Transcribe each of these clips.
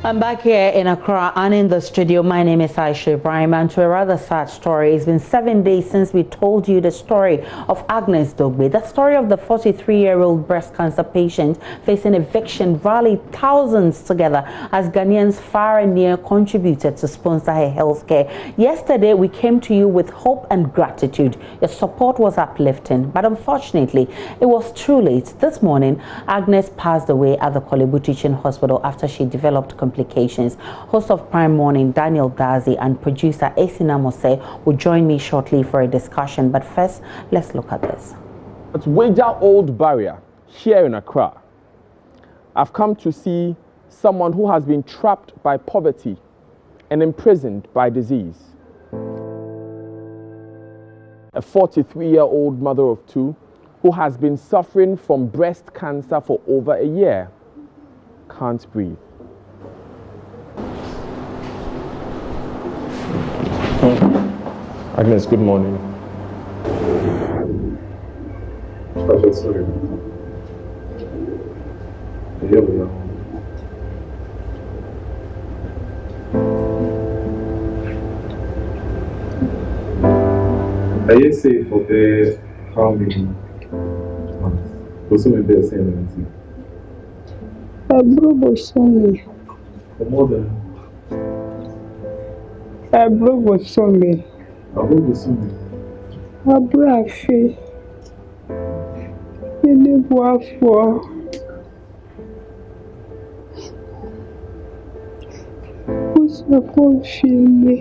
I'm back here in Accra and in the studio. My name is Aisha Ibrahim, and to a rather sad story. It's been 7 days since we told you the story of Agnes Dogboe, the story of the 43-year-old breast cancer patient facing eviction, rallied thousands together as Ghanaians far and near contributed to sponsor her health care. Yesterday, we came to you with hope and gratitude. Your support was uplifting, but unfortunately, it was too late. This morning, Agnes passed away at the Kolebu Teaching Hospital after she developed complications. Host of Prime Morning, Daniel Dazi, and producer Esina Mose will join me shortly for a discussion. But first, let's look at this. At Wager Old Barrier, here in Accra, I've come to see someone who has been trapped by poverty and imprisoned by disease. A 43-year-old mother of two who has been suffering from breast cancer for over a year. Can't breathe. Agnes, good morning. Sorry. Here we are. Are you safe for the how many months? Also, when they're saying anything. For more than. Abrafi. Ele boafo. Usa confirme.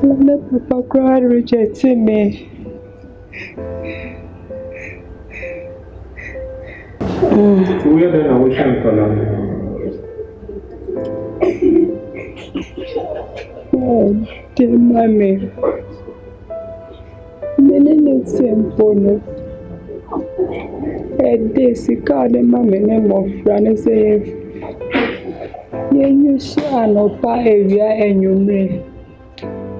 Ele papa cry reject me. Where then I wish I'm calling. Dear mommy. Many simple. And this is called the mommy name of Francis. You shall not buy and you may.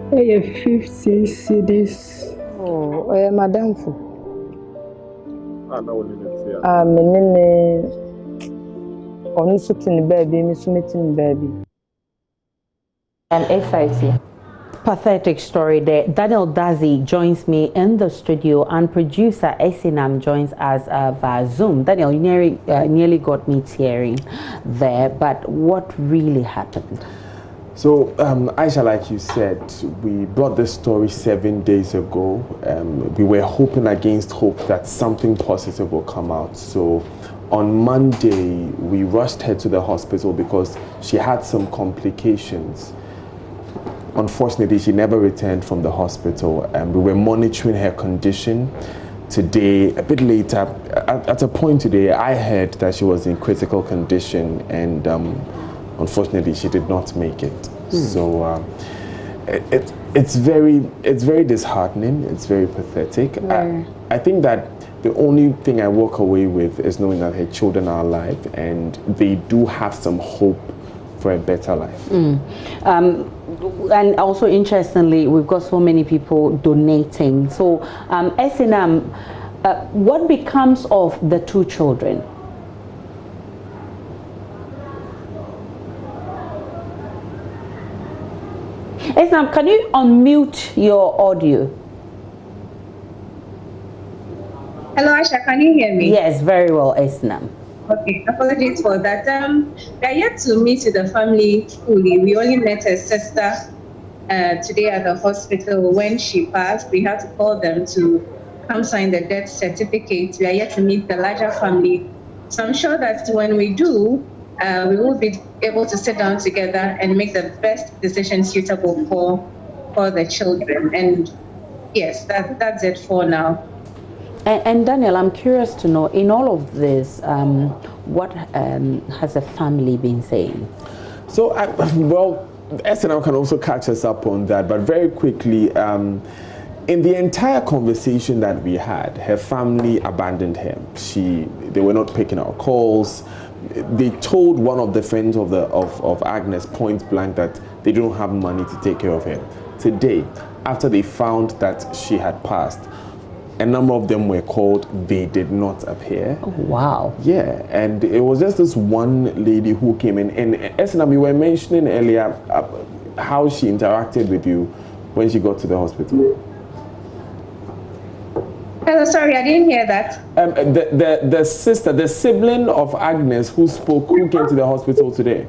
50 CDs. Oh, madam. Menene on sitting baby, Miss Meeting baby. And exciting. Pathetic story there. Daniel Dazi joins me in the studio, and producer Esinam joins us via Zoom. Daniel, you nearly got me tearing there, but what really happened? So, Aisha, like you said, we brought this story 7 days ago. We were hoping against hope that something positive will come out. So, on Monday, we rushed her to the hospital because she had some complications. Unfortunately, she never returned from the hospital. We were monitoring her condition. Today, a bit later, at a point today, I heard that she was in critical condition, and unfortunately, she did not make it. So it's very disheartening. It's very pathetic. I think that the only thing I walk away with is knowing that her children are alive and they do have some hope for a better life. And also, interestingly, we've got so many people donating. So, Esinam, what becomes of the two children? Esinam, can you unmute your audio? Hello, Aisha, can you hear me? Yes, very well, Esinam. Okay, apologies for that. We are yet to meet with the family fully. We only met her sister today at the hospital. When she passed, we had to call them to come sign the death certificate. We are yet to meet the larger family. So I'm sure that when we do, we will be able to sit down together and make the best decision suitable for the children. And yes, that's it for now. And Daniel, I'm curious to know, in all of this, what has the family been saying? So, well, SNL can also catch us up on that, but very quickly, in the entire conversation that we had, her family abandoned her. They were not picking our calls. They told one of the friends of Agnes point blank that they don't have money to take care of her. Today, after they found that she had passed, A number of them were called, they did not appear. Oh, wow. Yeah, and it was just this one lady who came in. And Esna, we were mentioning earlier how she interacted with you when she got to the hospital. Hello, sorry, I didn't hear that. The sister, the sibling of Agnes who came to the hospital today.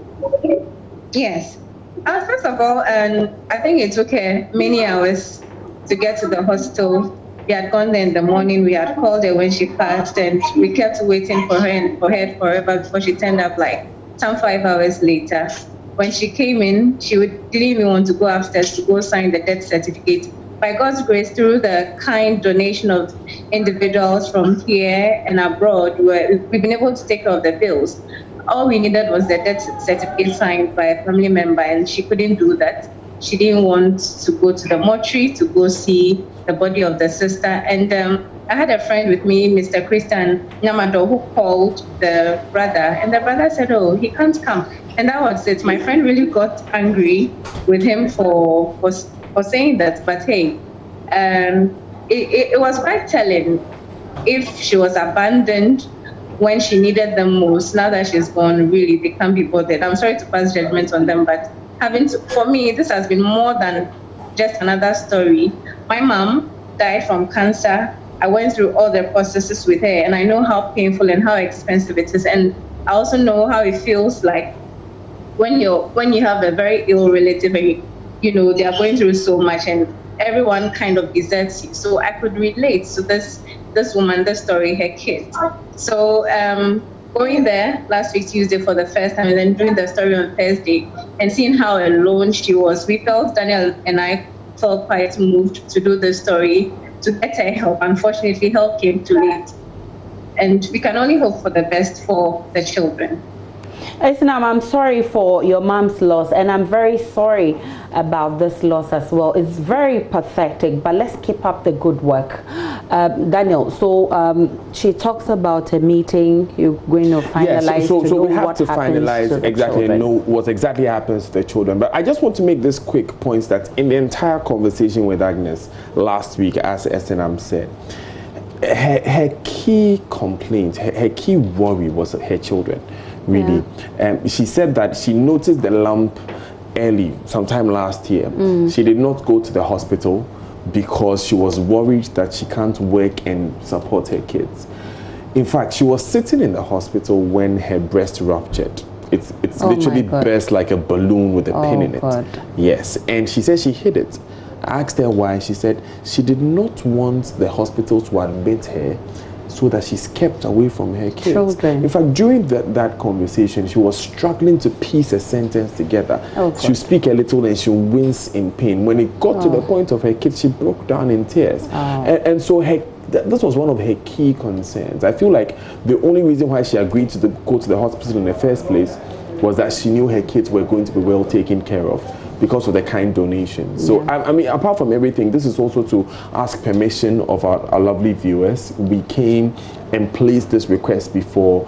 Yes. First of all, I think it took her many hours to get to the hospital. We had gone there in the morning. We had called her when she passed, and we kept waiting for her forever before she turned up, like some 5 hours later. When she came in, didn't even want to go upstairs to go sign the death certificate. By God's grace, through the kind donation of individuals from here and abroad, we've been able to take care of the bills. All we needed was the death certificate signed by a family member, and she couldn't do that. She didn't want to go to the mortuary to go see the body of the sister. And I had a friend with me, Mr. Christian Namado, who called the brother, and the brother said, oh, he can't come. And that was it. My friend really got angry with him for saying that. But hey, it was quite telling. If she was abandoned when she needed them most, now that she's gone, really, they can't be bothered. I'm sorry to pass judgment on them, but for me, this has been more than just another story. My mom died from cancer. I went through all the processes with her, and I know how painful and how expensive it is. And I also know how it feels like when you have a very ill relative, and they are going through so much, and everyone kind of deserts you. So I could relate to this woman, this story, her kids. So going there last week Tuesday for the first time, and then doing the story on Thursday, and seeing how alone she was, Daniel and I felt quite moved to do the story, to get her help. Unfortunately, help came too late, and we can only hope for the best for the children. Esinam, I'm sorry for your mom's loss, and I'm very sorry about this loss as well. It's very pathetic, but let's keep up the good work. Daniel, so she talks about a meeting. You're going to finalize. So we have to finalize exactly and know what exactly happens to the children. But I just want to make this quick point that in the entire conversation with Agnes last week, as Esinam said, her key complaint, her key worry was her children. Really, she said that she noticed the lump early, sometime last year. She did not go to the hospital because she was worried that she can't work and support her kids. In fact, she was sitting in the hospital when her breast ruptured. It's literally burst like a balloon with a pin in it. Yes, and she said she hid it. I asked her why. She said she did not want the hospital to admit her, so that she's kept away from her kids. Children. In fact, during that conversation, she was struggling to piece a sentence together. She'll speak a little and she'll wince in pain. When it got to the point of her kids, she broke down in tears. And so this was one of her key concerns. I feel like the only reason why she agreed to go to the hospital in the first place was that she knew her kids were going to be well taken care of because of the kind donation. So, I mean, apart from everything, this is also to ask permission of our lovely viewers. We came and placed this request before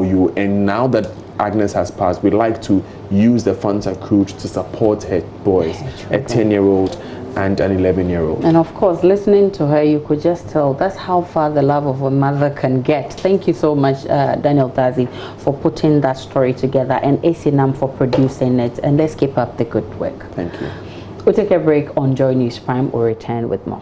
you, and now that Agnes has passed, we'd like to use the funds accrued to support her boys, a 10-year-old and an 11-year-old. And of course, listening to her, you could just tell that's how far the love of a mother can get. Thank you so much, Daniel Dazi, for putting that story together, and Esinam for producing it. And let's keep up the good work. Thank you. We'll take a break on Joy News Prime. We'll return with more.